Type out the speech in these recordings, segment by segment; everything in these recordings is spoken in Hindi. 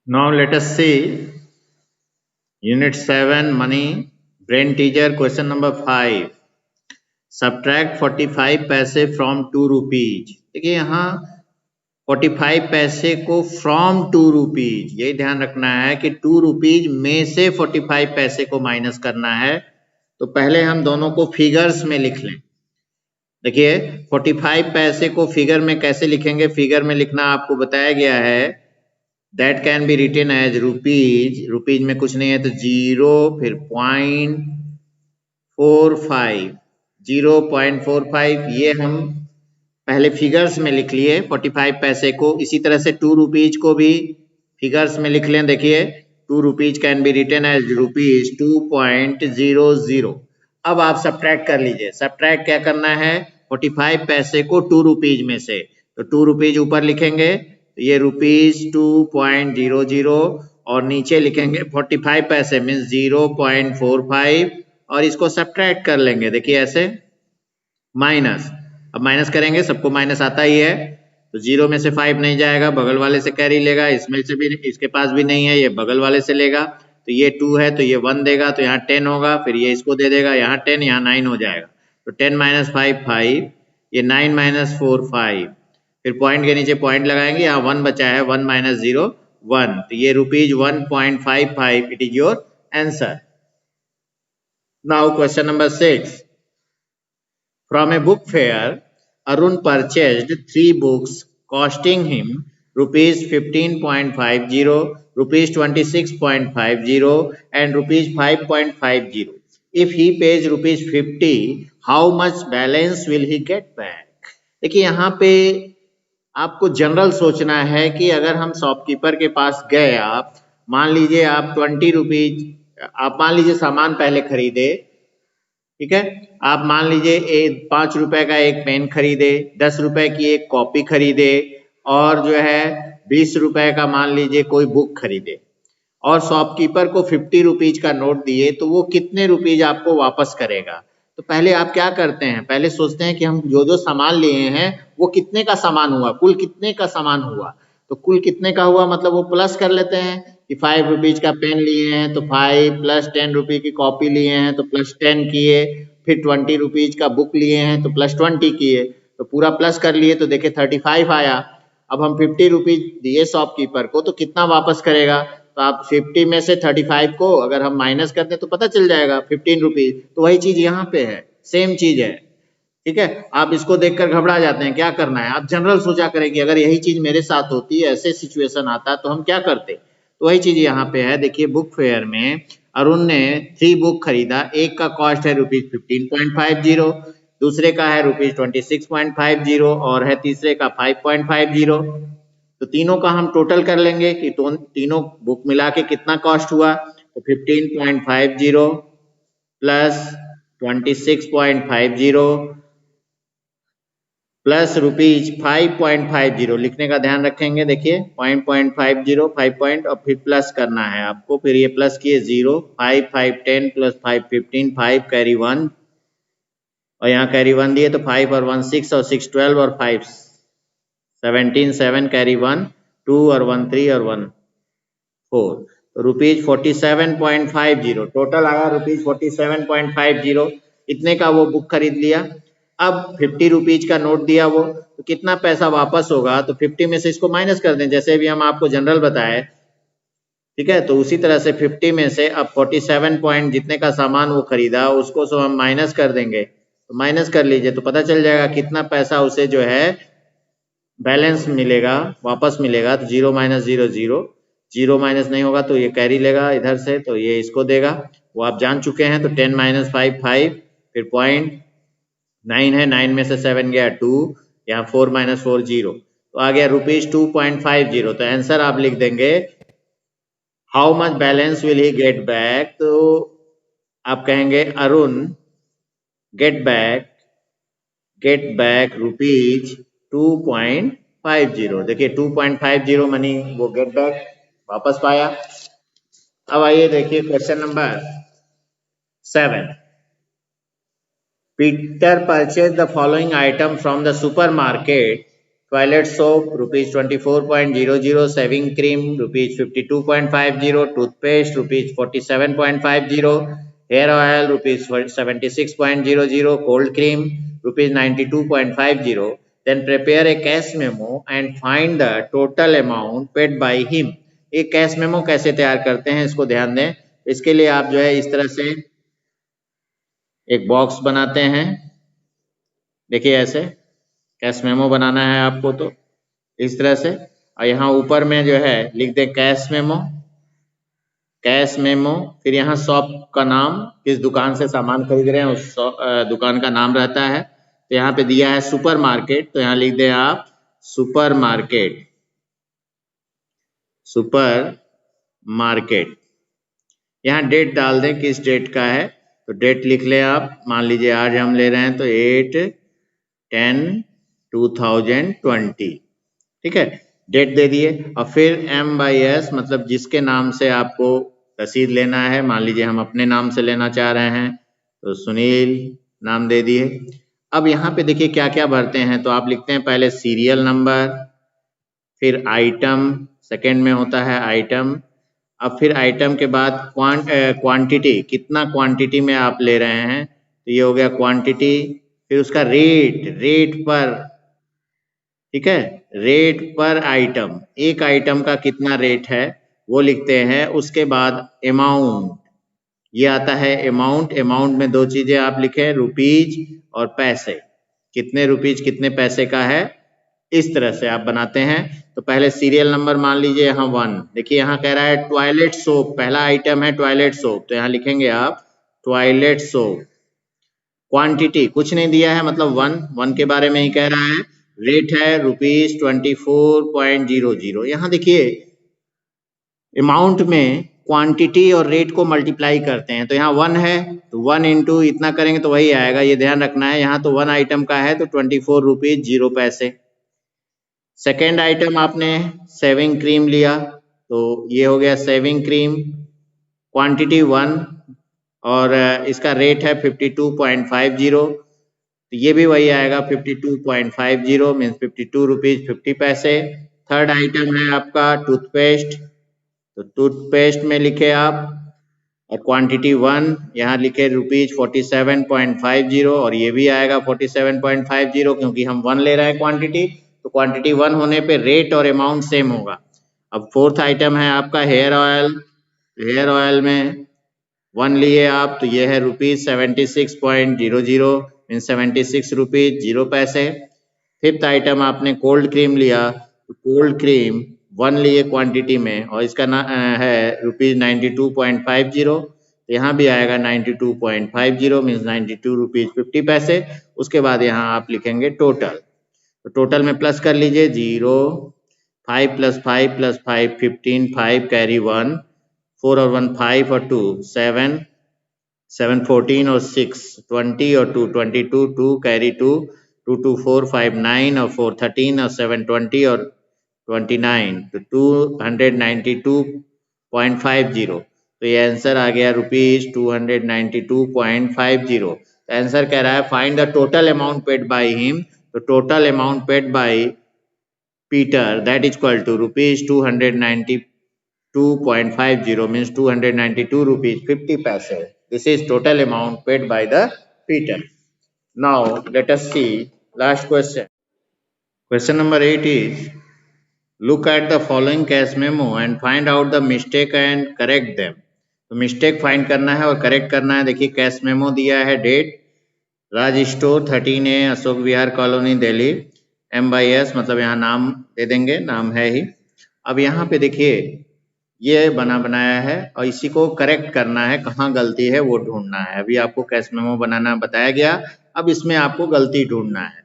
Now let us see Unit 7 Money Brain Teaser question number 5. Subtract 45 पैसे from 2 rupees. देखिए यहाँ 45 पैसे को from 2 rupees, यही ध्यान रखना है कि 2 rupees में से 45 पैसे को माइनस करना है। तो पहले हम दोनों को फिगर्स में लिख लें। देखिए 45 पैसे को फिगर में कैसे लिखेंगे, फिगर में लिखना आपको बताया गया है। That can be written as rupees, rupees में कुछ नहीं है तो 0 फिर 0.45, 0.45 ये हम पहले फिगर्स में लिख लिए 45 पैसे को। इसी तरह से 2 रुपीज को भी फिगर्स में लिख लें। देखिए 2 rupees can be written as rupees 2.00। अब आप सब्ट्रैक्ट कर लीजिए। सब्ट्रैक्ट क्या करना है, 45 पैसे को 2 रुपीज में से, तो 2 रुपीज ऊपर लिखेंगे तो ये रुपीज 2.00 और नीचे लिखेंगे 45 पैसे मीन्स 0.45 और इसको सब्ट्रैक्ट कर लेंगे। देखिए ऐसे माइनस, अब माइनस करेंगे, सबको माइनस आता ही है तो 0 में से 5 नहीं जाएगा, बगल वाले से कैरी लेगा, इसमें से भी इसके पास भी नहीं है, ये बगल वाले से लेगा तो ये 2 है तो ये 1 देगा तो यहाँ 10 होगा, फिर ये इसको दे देगा, यहाँ 10 यहाँ 9 हो जाएगा तो 10 माइनस 5 5, ये 9 माइनस 4 5, फिर पॉइंट के नीचे पॉइंट लगाएंगे, यहाँ 1 बचा है, 1 माइनस 0 1, तो ये rupees 1.55 it is your answer. Now question number 6. From a book fair, Arun purchased 3 books costing him rupees 15.50, rupees 26.50 and rupees 5.50. If he pays rupees 50, how much balance will he get back? देखिए यहाँ पे आपको जनरल सोचना है कि अगर हम शॉपकीपर के पास गए, आप मान लीजिए आप 20 रुपीज, आप मान लीजिए सामान पहले खरीदे, ठीक है, आप मान लीजिए 5 रुपए का एक पेन खरीदे, 10 रुपए की एक कॉपी खरीदे और जो है 20 रुपए का मान लीजिए कोई बुक खरीदे और शॉपकीपर को 50 रुपीज का नोट दिए, तो वो कितने रुपीज आपको वापस करेगा? तो पहले आप क्या करते हैं, पहले सोचते हैं कि हम जो जो सामान लिए हैं वो कितने का सामान हुआ, कुल कितने का सामान हुआ। तो कुल कितने का हुआ मतलब वो प्लस कर लेते हैं कि 5 रुपीज का पेन लिए हैं तो 5 प्लस 10 रुपये की कॉपी लिए हैं तो प्लस 10 किए, फिर 20 रुपीज का बुक लिए हैं तो प्लस 20 किए, तो पूरा प्लस कर लिए तो देखे 35 आया। अब हम 50 रुपीज दिए शॉपकीपर को तो कितना वापस करेगा, तो आप 50 में से 35 को अगर हम माइनस करते हैं तो पता चल जाएगा 15 रुपीज। तो वही चीज यहाँ पे है, सेम चीज है, ठीक है। आप इसको देखकर घबरा जाते हैं, क्या करना है, आप जनरल सोचा करें कि अगर यही चीज मेरे साथ होती है, ऐसे सिचुएशन आता तो हम क्या करते। तो वही चीज यहाँ पे है। देखिए बुक फेयर में अरुण ने 3 बुक खरीदा, एक का कॉस्ट है रुपीज 15.50, दूसरे का है रुपीज 26.50 और है तीसरे का 5.50। तो तीनों का हम टोटल कर लेंगे कि तीनों बुक मिला के कितना कॉस्ट हुआ, तो 15.50 प्लस 26.50 प्लस रुपीज 5.50, लिखने का ध्यान रखेंगे। देखिए 0.50 5 पॉइंट और फिर प्लस करना है आपको, फिर ये प्लस किए 0, 5 5 10 प्लस 5 15, 5 कैरी 1 और यहाँ कैरी 1 दिए तो 5 और 1 6 और 6 12 और 5 17, 7 कैरी 1 2 और 1 3 और 1 4, तो रुपीज 47.50 टोटल आया, रुपीज 47.50, इतने का वो बुक खरीद लिया। अब 50 रुपीज का नोट दिया वो, तो कितना पैसा वापस होगा, तो 50 में से इसको माइनस कर दें जैसे भी हम आपको जनरल बताए, ठीक है। तो उसी तरह से 50 में से अब 47 पॉइंट जितने का सामान वो खरीदा उसको सो हम माइनस कर देंगे, तो माइनस कर लीजिए तो पता चल जाएगा कितना पैसा उसे जो है बैलेंस मिलेगा, वापस मिलेगा। तो 0 माइनस 0 0, 0 माइनस नहीं होगा तो ये कैरी लेगा इधर से, तो ये इसको देगा, वो आप जान चुके हैं। तो 10 माइनस 5 5, फिर पॉइंट 9 है, 9 में से 7 गया 2, यहाँ 4 माइनस 4 0, तो आ गया रुपीज 2.50। तो आंसर आप लिख देंगे how much balance will he get back, तो आप कहेंगे अरुण गेट बैक रुपीज 2.50। देखिए 2.50 मनी वो गेट बैक वापस पाया। अब आइए देखिए question number 7. Peter purchased the following item from the supermarket toilet soap rupees 24.00, shaving cream rupees 52.50, toothpaste rupees 47.50, hair oil rupees 76.00, cold cream rupees 92.50. Then prepare a cash memo and find the total amount paid by him. एक कैश मेमो कैसे तैयार करते हैं इसको ध्यान दें। इसके लिए आप जो है इस तरह से एक बॉक्स बनाते हैं, देखिए ऐसे कैश मेमो बनाना है आपको तो इस तरह से, और यहाँ ऊपर में जो है लिख दे कैश मेमो, कैश मेमो, फिर यहाँ शॉप का नाम, किस दुकान से सामान खरीद रहे हैं उस दुकान का नाम रहता है। तो यहाँ पे दिया है सुपर मार्केट, तो यहाँ लिख दें आप सुपर मार्केट, सुपर मार्केट। यहाँ डेट डाल दें किस डेट का है, तो डेट लिख लें आप, मान लीजिए आज हम ले रहे हैं तो 8/10/2020, ठीक है, डेट दे दिए। और फिर M/S मतलब जिसके नाम से आपको रसीद लेना है, मान लीजिए हम अपने नाम से लेना चाह रहे हैं तो सुनील नाम दे दिए। अब यहाँ पे देखिए क्या क्या भरते हैं, तो आप लिखते हैं पहले सीरियल नंबर, फिर आइटम, सेकंड में होता है आइटम, अब फिर आइटम के बाद क्वांटिटी, कितना क्वांटिटी में आप ले रहे हैं, तो ये हो गया क्वांटिटी, फिर उसका रेट पर, ठीक है, रेट पर आइटम, एक आइटम का कितना रेट है वो लिखते हैं। उसके बाद अमाउंट, ये आता है अमाउंट, अमाउंट में दो चीजें आप लिखें, रुपीज और पैसे, कितने रुपीज कितने पैसे का है, इस तरह से आप बनाते हैं। तो पहले सीरियल नंबर मान लीजिए यहाँ 1, देखिए यहाँ कह रहा है टॉयलेट सोप, पहला आइटम है टॉयलेट सोप, तो यहाँ लिखेंगे आप टॉयलेट सोप। क्वांटिटी कुछ नहीं दिया है, मतलब 1 के बारे में ही कह रहा है। रेट है रुपीज 24.00। यहाँ देखिए अमाउंट में क्वांटिटी और रेट को मल्टीप्लाई करते हैं, तो यहाँ 1 है तो 1 इंटू इतना करेंगे तो वही आएगा, ये ध्यान रखना है। यहाँ तो 1 आइटम का है तो 24 रुपीज 0 पैसे। सेकेंड आइटम आपने सेविंग क्रीम लिया, तो ये हो गया सेविंग क्रीम, क्वांटिटी 1 और इसका रेट है 52.50, तो ये भी वही आएगा 52.50 मीन्स 52 रुपीज 50 पैसे। थर्ड आइटम है आपका टूथपेस्ट, तो टूथपेस्ट में लिखे आप और क्वांटिटी 1, यहाँ लिखे रुपीज 47.50 और ये भी आएगा 47.50 क्योंकि हम 1 ले रहे हैं क्वांटिटी, तो क्वांटिटी 1 होने पे रेट और अमाउंट सेम होगा। अब फोर्थ आइटम है आपका हेयर ऑयल, हेयर ऑयल में 1 लिए आप, तो ये है रुपीज 76.00 मीन 76 रुपीज 0 पैसे। फिफ्थ आइटम आपने कोल्ड क्रीम लिया, तो कोल्ड क्रीम 1 लिए क्वांटिटी में और इसका है रुपीज 92.50, तो यहाँ भी आएगा 92.50 मीन्स 92 रुपीज 50 पैसे। उसके बाद यहाँ आप लिखेंगे टोटल, तो टोटल में प्लस कर लीजिए 0, 5 + 5 + 5 15, 5 कैरी 1, 4 और 1 5 और 2 7, 7 14 और 6 20 और 2 22, 2 कैरी 2, 2 2 4 5 9 और 4 13 और 7 20 और 29, तो 292.50, तो ये आंसर आ गया रुपीज 292.50। आंसर कह रहा है find the total amount paid by him, तो total amount paid by Peter that is equal to rupees 292.50 means 292 rupees 50 paise. This is total amount paid by the Peter. Now let us see last question. Question number 8 is look at the following cash memo and find out the mistake and correct them. तो मिस्टेक फाइंड करना है और करेक्ट करना है। देखिए कैश मेमो दिया है, डेट राज store 13A Ashok Vihar colony Delhi, M/S मतलब यहाँ नाम दे देंगे, नाम है ही। अब यहाँ पे देखिए ये बना बनाया है और इसी को करेक्ट करना है, कहाँ गलती है वो ढूंढना है। अभी आपको कैश मेमो बनाना बताया गया, अब इसमें आपको गलती ढूंढना है।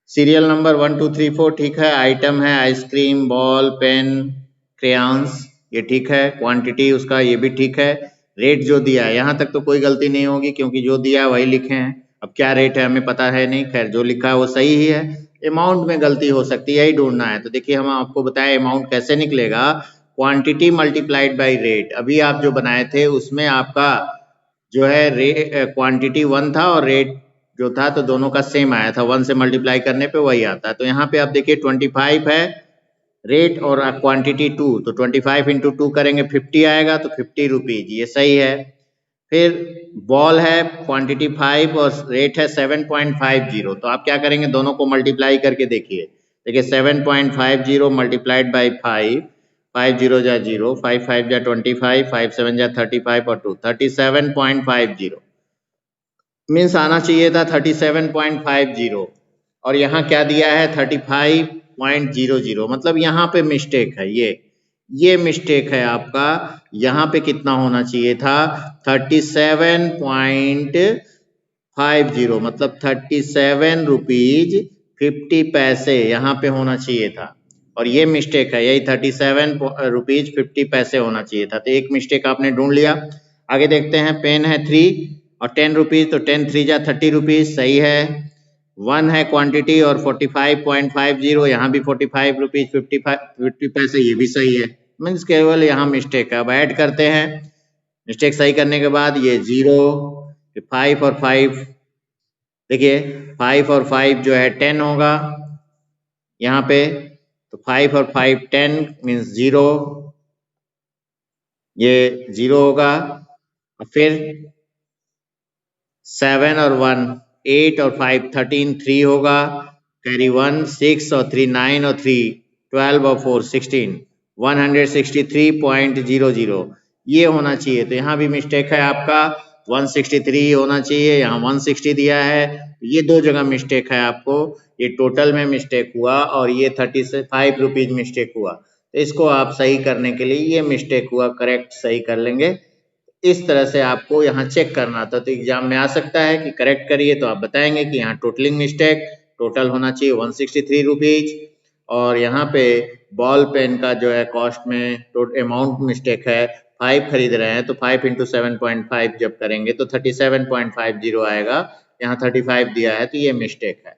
सीरियल नंबर 1 2 3 4 ठीक है, आइटम है आइसक्रीम, बॉल, पेन, क्रेयॉन्स, ये ठीक है, क्वांटिटी उसका ये भी ठीक है, रेट जो दिया है यहाँ तक तो कोई गलती नहीं होगी क्योंकि जो दिया है वही लिखे हैं। अब क्या रेट है हमें पता है नहीं, खैर जो लिखा है वो सही ही है। अमाउंट में गलती हो सकती है, यही ढूंढना है। तो देखिए हम आपको बताएं अमाउंट कैसे निकलेगा, क्वांटिटी मल्टीप्लाइड बाय रेट। अभी आप जो बनाए थे उसमें आपका जो है क्वांटिटी 1 था और रेट जो था तो दोनों का सेम आया था, 1 से मल्टीप्लाई करने पे वही आता है। तो यहाँ पे आप देखिए 25 है रेट और क्वांटिटी 2, तो 25 इंटू 2 करेंगे 50 आएगा, तो 50 रुपीज, ये सही है। फिर बॉल है क्वांटिटी 5 और रेट है 7.50, तो आप क्या करेंगे, दोनों को मल्टीप्लाई करके देखिए। देखिए 7.50 मल्टीप्लाइड बाई 5, 5 0 जा 0, 5 5 जा 25, 5 7 जा 35 और 2 37.50 मीन्स आना चाहिए था 37.50 और यहाँ क्या दिया है 35.00, मतलब यहाँ पे मिस्टेक है, ये मिस्टेक है आपका। यहाँ पे कितना होना चाहिए था 37.50, मतलब 37 रुपीज 50 पैसे यहाँ पे होना चाहिए था, और ये मिस्टेक है, यही 37 रुपीज 50 पैसे होना चाहिए था। तो एक मिस्टेक आपने ढूंढ लिया। आगे देखते हैं, पेन है 3 और 10 रुपीज, तो 10 3 जा 30 रुपीज, सही है। 1 है क्वांटिटी और 45.50, यहाँ भी 45 रुपीज 50 पैसे, ये भी सही है। मीन्स केवल यहाँ मिस्टेक है। अब ऐड करते हैं, मिस्टेक सही करने के बाद ये 0, 5 और 5, देखिए 5 और 5 जो है 10 होगा यहाँ पे, तो 5 और 5 10 मीन्स 0, ये 0 होगा। और फिर 7 और 1 8 और 5 13, 3 होगा, कैरी 1 6 और 3 9 और 3 12 और 4 16, 163.00 ये होना चाहिए। तो यहाँ भी मिस्टेक है आपका, 163 होना चाहिए, यहाँ 160 दिया है, ये दो जगह मिस्टेक है आपको। ये टोटल में मिस्टेक हुआ और ये 35 रुपीज मिस्टेक हुआ। तो इसको आप सही करने के लिए ये मिस्टेक हुआ करेक्ट सही कर लेंगे। इस तरह से आपको यहाँ चेक करना था, तो एग्जाम में आ सकता है कि करेक्ट करिए, तो आप बताएंगे कि यहाँ टोटलिंग मिस्टेक, टोटल होना चाहिए 163 रुपीज, और यहाँ पे बॉल पेन का जो है कॉस्ट में अमाउंट मिस्टेक है, 5 खरीद रहे हैं तो 5 इंटू 7.5 जब करेंगे तो 37.50 आएगा, यहाँ 35 दिया है, तो ये मिस्टेक है।